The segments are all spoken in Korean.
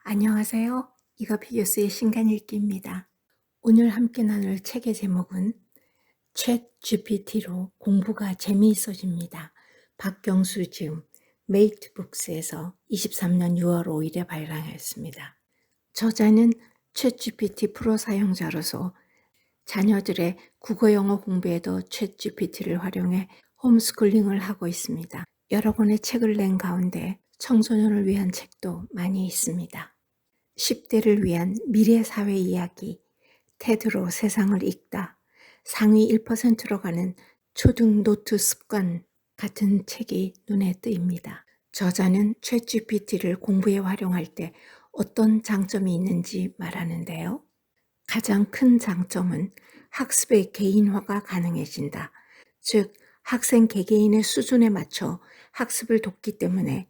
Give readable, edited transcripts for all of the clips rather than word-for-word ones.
안녕하세요. 이거피규스의 신간 읽기입니다. 오늘 함께 나눌 책의 제목은 챗 GPT로 공부가 재미있어집니다. 박경수 지음 메이트북스에서 23년 6월 5일에 발간하였습니다. 저자는 챗 GPT 프로 사용자로서 자녀들의 국어 영어 공부에도 챗 GPT를 활용해 홈스쿨링을 하고 있습니다. 여러 권의 책을 낸 가운데 청소년을 위한 책도 많이 있습니다. 10대를 위한 미래 사회 이야기, 테드로 세상을 읽다, 상위 1%로 가는 초등 노트 습관 같은 책이 눈에 띄입니다. 저자는 챗GPT를 공부에 활용할 때 어떤 장점이 있는지 말하는데요. 가장 큰 장점은 학습의 개인화가 가능해진다. 즉, 학생 개개인의 수준에 맞춰 학습을 돕기 때문에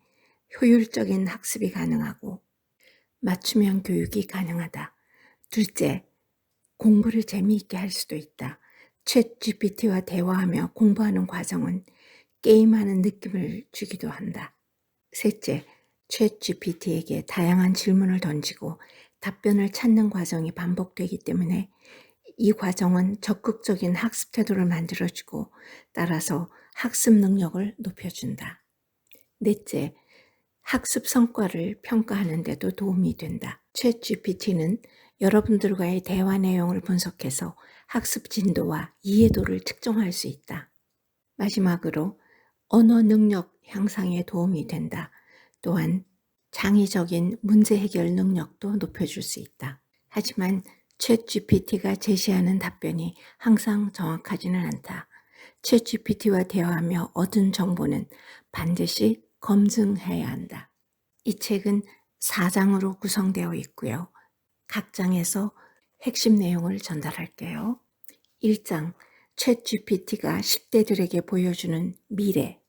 효율적인 학습이 가능하고 맞춤형 교육이 가능하다. 둘째, 공부를 재미있게 할 수도 있다. 챗 GPT와 대화하며 공부하는 과정은 게임하는 느낌을 주기도 한다. 셋째, 챗 GPT에게 다양한 질문을 던지고 답변을 찾는 과정이 반복되기 때문에 이 과정은 적극적인 학습 태도를 만들어주고 따라서 학습 능력을 높여준다. 넷째, 학습 성과를 평가하는 데도 도움이 된다. 챗 GPT는 여러분들과의 대화 내용을 분석해서 학습 진도와 이해도를 측정할 수 있다. 마지막으로 언어 능력 향상에 도움이 된다. 또한 창의적인 문제 해결 능력도 높여줄 수 있다. 하지만 챗 GPT가 제시하는 답변이 항상 정확하지는 않다. 챗 GPT와 대화하며 얻은 정보는 반드시 검증해야 한다. 이 책은 4장으로 구성되어 있고요. 각 장에서 핵심 내용을 전달할게요. 1장, 챗 GPT가 10대들에게 보여주는 미래.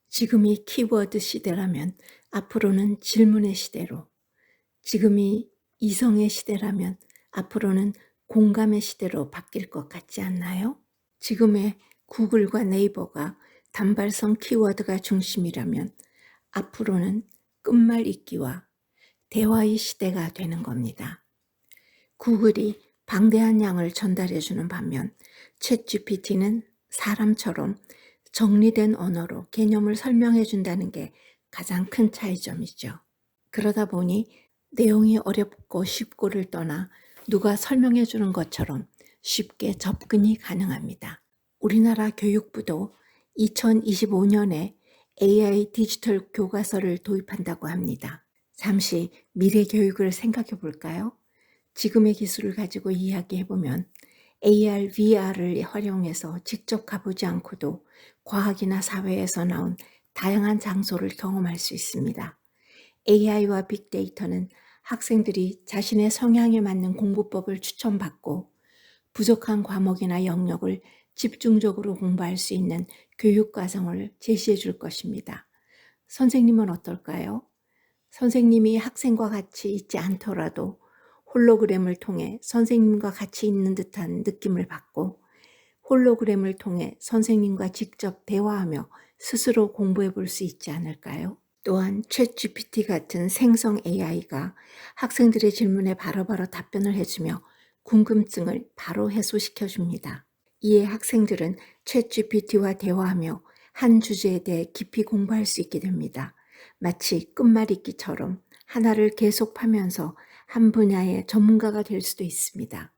지금이 키워드 시대라면 앞으로는 질문의 시대로, 지금이 이성의 시대라면 앞으로는 공감의 시대로 바뀔 것 같지 않나요? 지금의 구글과 네이버가 단발성 키워드가 중심이라면 앞으로는 끝말 잇기와 대화의 시대가 되는 겁니다. 구글이 방대한 양을 전달해주는 반면 챗 GPT는 사람처럼 정리된 언어로 개념을 설명해준다는 게 가장 큰 차이점이죠. 그러다 보니 내용이 어렵고 쉽고를 떠나 누가 설명해주는 것처럼 쉽게 접근이 가능합니다. 우리나라 교육부도 2025년에 AI 디지털 교과서를 도입한다고 합니다. 잠시 미래 교육을 생각해 볼까요? 지금의 기술을 가지고 이야기해보면 AR, VR을 활용해서 직접 가보지 않고도 과학이나 사회에서 나온 다양한 장소를 경험할 수 있습니다. AI와 빅데이터는 학생들이 자신의 성향에 맞는 공부법을 추천받고 부족한 과목이나 영역을 집중적으로 공부할 수 있는 교육 과정을 제시해 줄 것입니다. 선생님은 어떨까요? 선생님이 학생과 같이 있지 않더라도 홀로그램을 통해 선생님과 같이 있는 듯한 느낌을 받고 홀로그램을 통해 선생님과 직접 대화하며 스스로 공부해 볼 수 있지 않을까요? 또한 챗 GPT 같은 생성 AI가 학생들의 질문에 바로바로 답변을 해주며 궁금증을 바로 해소시켜 줍니다. 이에 학생들은 챗 GPT와 대화하며 한 주제에 대해 깊이 공부할 수 있게 됩니다. 마치 끝말잇기처럼 하나를 계속 파면서 한 분야의 전문가가 될 수도 있습니다.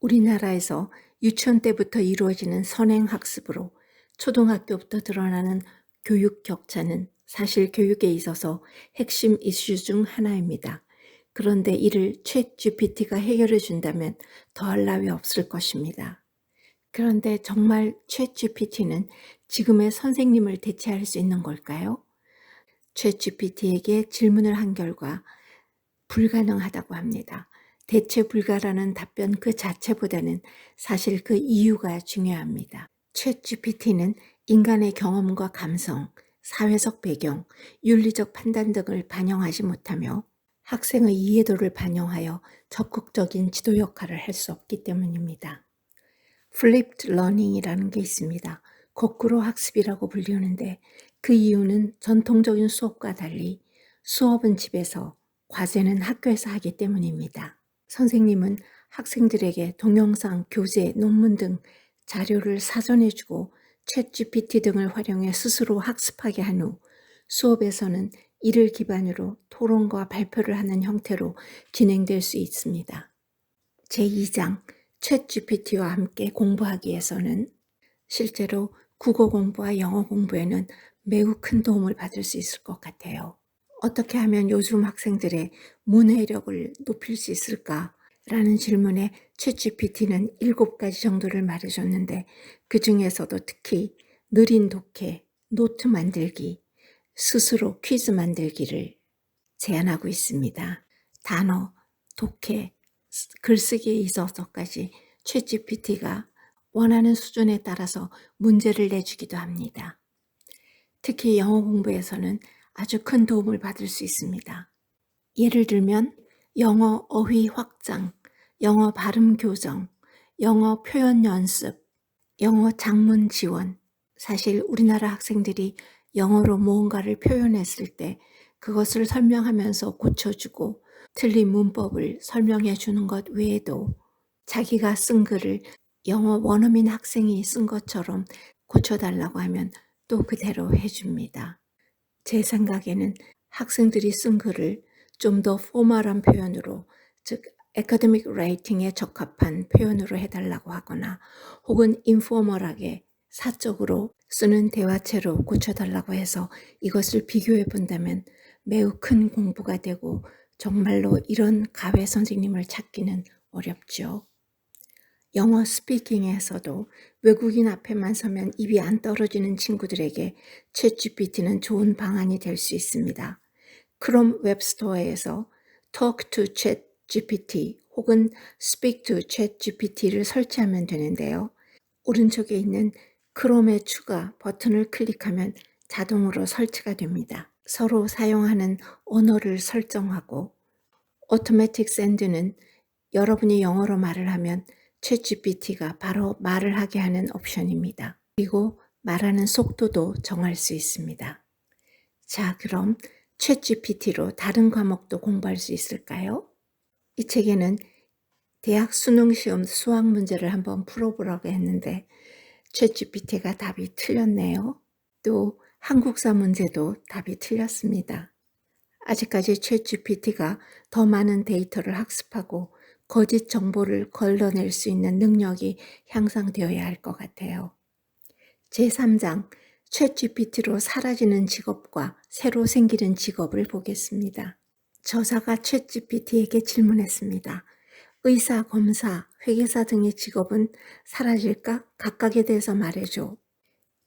우리나라에서 유치원 때부터 이루어지는 선행학습으로 초등학교부터 드러나는 교육 격차는 사실 교육에 있어서 핵심 이슈 중 하나입니다. 그런데 이를 챗 GPT가 해결해 준다면 더할 나위 없을 것입니다. 그런데 정말 챗 GPT는 지금의 선생님을 대체할 수 있는 걸까요? 챗 GPT에게 질문을 한 결과 불가능하다고 합니다. 대체 불가라는 답변 그 자체보다는 사실 그 이유가 중요합니다. 챗 GPT는 인간의 경험과 감성, 사회적 배경, 윤리적 판단 등을 반영하지 못하며 학생의 이해도를 반영하여 적극적인 지도 역할을 할 수 없기 때문입니다. 플립드 러닝이라는 게 있습니다. 거꾸로 학습이라고 불리는데 그 이유는 전통적인 수업과 달리 수업은 집에서, 과제는 학교에서 하기 때문입니다. 선생님은 학생들에게 동영상, 교재, 논문 등 자료를 사전에 주고 챗GPT 등을 활용해 스스로 학습하게 한 후 수업에서는 이를 기반으로 토론과 발표를 하는 형태로 진행될 수 있습니다. 제2장 챗GPT와 함께 공부하기 위해서는 실제로 국어 공부와 영어 공부에는 매우 큰 도움을 받을 수 있을 것 같아요. 어떻게 하면 요즘 학생들의 문해력을 높일 수 있을까? 라는 질문에 챗GPT는 7가지 정도를 말해줬는데 그 중에서도 특히 느린 독해, 노트 만들기, 스스로 퀴즈 만들기를 제안하고 있습니다. 단어, 독해, 글쓰기에 있어서까지 챗GPT가 원하는 수준에 따라서 문제를 내주기도 합니다. 특히 영어 공부에서는 아주 큰 도움을 받을 수 있습니다. 예를 들면 영어 어휘 확장, 영어 발음 교정, 영어 표현 연습, 영어 작문 지원. 사실 우리나라 학생들이 영어로 무언가를 표현했을 때 그것을 설명하면서 고쳐주고 틀린 문법을 설명해 주는 것 외에도 자기가 쓴 글을 영어 원어민 학생이 쓴 것처럼 고쳐달라고 하면 또 그대로 해줍니다. 제 생각에는 학생들이 쓴 글을 좀 더 포멀한 표현으로, 즉 애카데믹 라이팅에 적합한 표현으로 해달라고 하거나 혹은 인포멀하게 사적으로 쓰는 대화체로 고쳐달라고 해서 이것을 비교해 본다면 매우 큰 공부가 되고 정말로 이런 가외 선생님을 찾기는 어렵죠. 영어 스피킹에서도 외국인 앞에만 서면 입이 안 떨어지는 친구들에게 챗GPT는 좋은 방안이 될 수 있습니다. 크롬 웹스토어에서 Talk to ChatGPT 혹은 Speak to ChatGPT를 설치하면 되는데요. 오른쪽에 있는 크롬의 추가 버튼을 클릭하면 자동으로 설치가 됩니다. 서로 사용하는 언어를 설정하고 Automatic Send는 여러분이 영어로 말을 하면 챗GPT가 바로 말을 하게 하는 옵션입니다. 그리고 말하는 속도도 정할 수 있습니다. 자, 그럼 챗GPT로 다른 과목도 공부할 수 있을까요? 이 책에는 대학 수능시험 수학 문제를 한번 풀어보라고 했는데 챗GPT가 답이 틀렸네요. 또 한국사 문제도 답이 틀렸습니다. 아직까지 챗GPT가 더 많은 데이터를 학습하고 거짓 정보를 걸러낼 수 있는 능력이 향상되어야 할 것 같아요. 제3장 챗GPT로 사라지는 직업과 새로 생기는 직업을 보겠습니다. 저자가 챗GPT에게 질문했습니다. 의사, 검사, 회계사 등의 직업은 사라질까? 각각에 대해서 말해줘.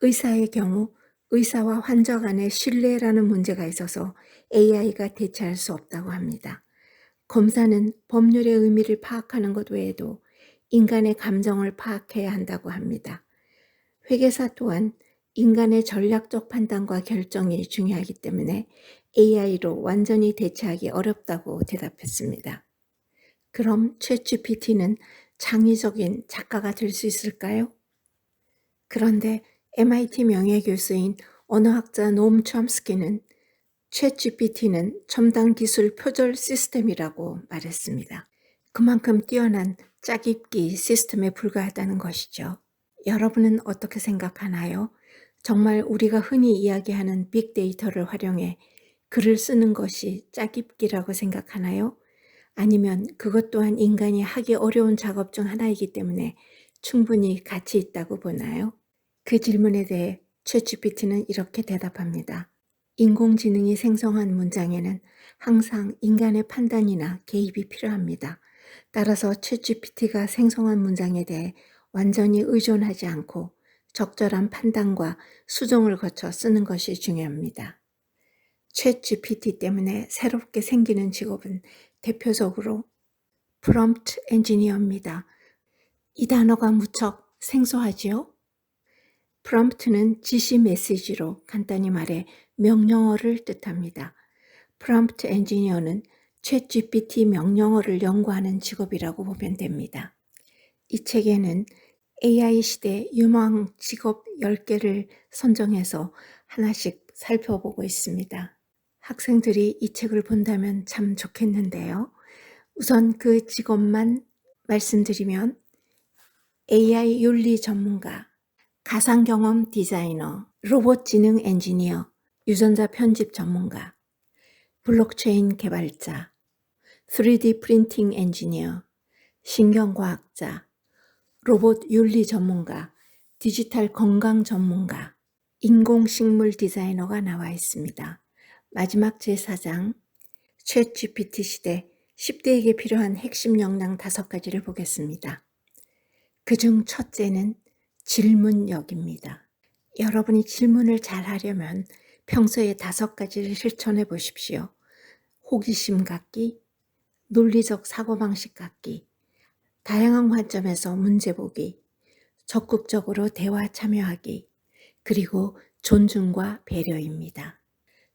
의사의 경우 의사와 환자 간의 신뢰라는 문제가 있어서 AI가 대체할 수 없다고 합니다. 검사는 법률의 의미를 파악하는 것 외에도 인간의 감정을 파악해야 한다고 합니다. 회계사 또한 인간의 전략적 판단과 결정이 중요하기 때문에 AI로 완전히 대체하기 어렵다고 대답했습니다. 그럼 챗GPT는 창의적인 작가가 될 수 있을까요? 그런데 MIT 명예교수인 언어학자 노엄 촘스키는 챗GPT는 첨단 기술 표절 시스템이라고 말했습니다. 그만큼 뛰어난 짜깁기 시스템에 불과하다는 것이죠. 여러분은 어떻게 생각하나요? 정말 우리가 흔히 이야기하는 빅데이터를 활용해 글을 쓰는 것이 짜깁기라고 생각하나요? 아니면 그것 또한 인간이 하기 어려운 작업 중 하나이기 때문에 충분히 가치 있다고 보나요? 그 질문에 대해 챗GPT는 이렇게 대답합니다. 인공지능이 생성한 문장에는 항상 인간의 판단이나 개입이 필요합니다. 따라서 챗GPT가 생성한 문장에 대해 완전히 의존하지 않고 적절한 판단과 수정을 거쳐 쓰는 것이 중요합니다. 챗GPT 때문에 새롭게 생기는 직업은 대표적으로 프롬프트 엔지니어입니다. 이 단어가 무척 생소하지요? 프롬프트는 지시 메시지로 간단히 말해 명령어를 뜻합니다. 프롬프트 엔지니어는 챗GPT 명령어를 연구하는 직업이라고 보면 됩니다. 이 책에는 AI 시대 유망 직업 10개를 선정해서 하나씩 살펴보고 있습니다. 학생들이 이 책을 본다면 참 좋겠는데요. 우선 그 직업만 말씀드리면 AI 윤리 전문가, 가상경험 디자이너, 로봇 지능 엔지니어, 유전자 편집 전문가, 블록체인 개발자, 3D 프린팅 엔지니어, 신경과학자, 로봇 윤리 전문가, 디지털 건강 전문가, 인공식물 디자이너가 나와 있습니다. 마지막 제4장, 챗 GPT 시대 10대에게 필요한 핵심 역량 5가지를 보겠습니다. 그중 첫째는 질문력입니다. 여러분이 질문을 잘 하려면 평소에 5가지를 실천해 보십시오. 호기심 갖기, 논리적 사고방식 갖기, 다양한 관점에서 문제 보기, 적극적으로 대화 참여하기, 그리고 존중과 배려입니다.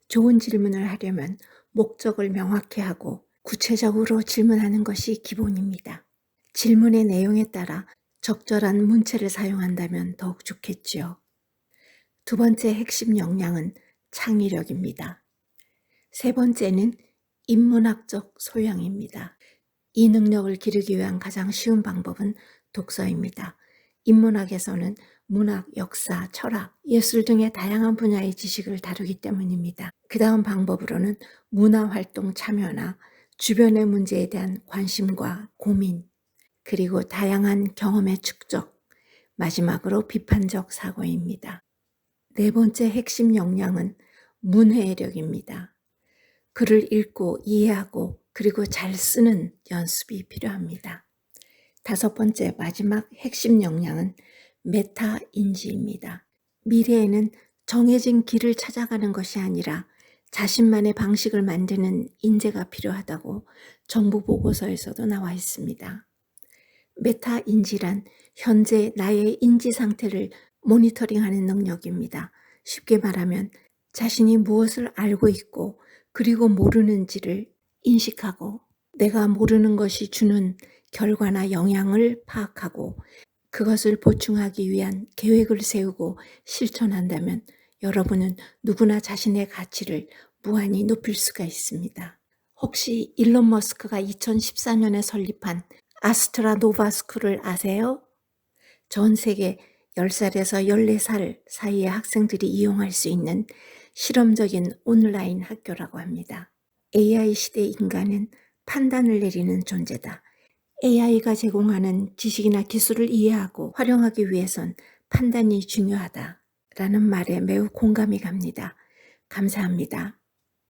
좋은 질문을 하려면 목적을 명확히 하고 구체적으로 질문하는 것이 기본입니다. 질문의 내용에 따라 적절한 문체를 사용한다면 더욱 좋겠지요. 두 번째 핵심 역량은 창의력입니다. 세 번째는 인문학적 소양입니다. 이 능력을 기르기 위한 가장 쉬운 방법은 독서입니다. 인문학에서는 문학, 역사, 철학, 예술 등의 다양한 분야의 지식을 다루기 때문입니다. 그 다음 방법으로는 문화활동 참여나 주변의 문제에 대한 관심과 고민, 그리고 다양한 경험의 축적, 마지막으로 비판적 사고입니다. 네 번째 핵심 역량은 문해력입니다. 글을 읽고 이해하고 그리고 잘 쓰는 연습이 필요합니다. 5번째 마지막 핵심 역량은 메타인지입니다. 미래에는 정해진 길을 찾아가는 것이 아니라 자신만의 방식을 만드는 인재가 필요하다고 정부 보고서에서도 나와 있습니다. 메타인지란 현재 나의 인지 상태를 모니터링하는 능력입니다. 쉽게 말하면 자신이 무엇을 알고 있고 그리고 모르는지를 인식하고 내가 모르는 것이 주는 결과나 영향을 파악하고 그것을 보충하기 위한 계획을 세우고 실천한다면 여러분은 누구나 자신의 가치를 무한히 높일 수가 있습니다. 혹시 일론 머스크가 2014년에 설립한 아스트라노바 스쿨을 아세요? 전 세계 10살에서 14살 사이의 학생들이 이용할 수 있는 실험적인 온라인 학교라고 합니다. AI 시대 인간은 판단을 내리는 존재다. AI가 제공하는 지식이나 기술을 이해하고 활용하기 위해선 판단이 중요하다라는 말에 매우 공감이 갑니다. 감사합니다.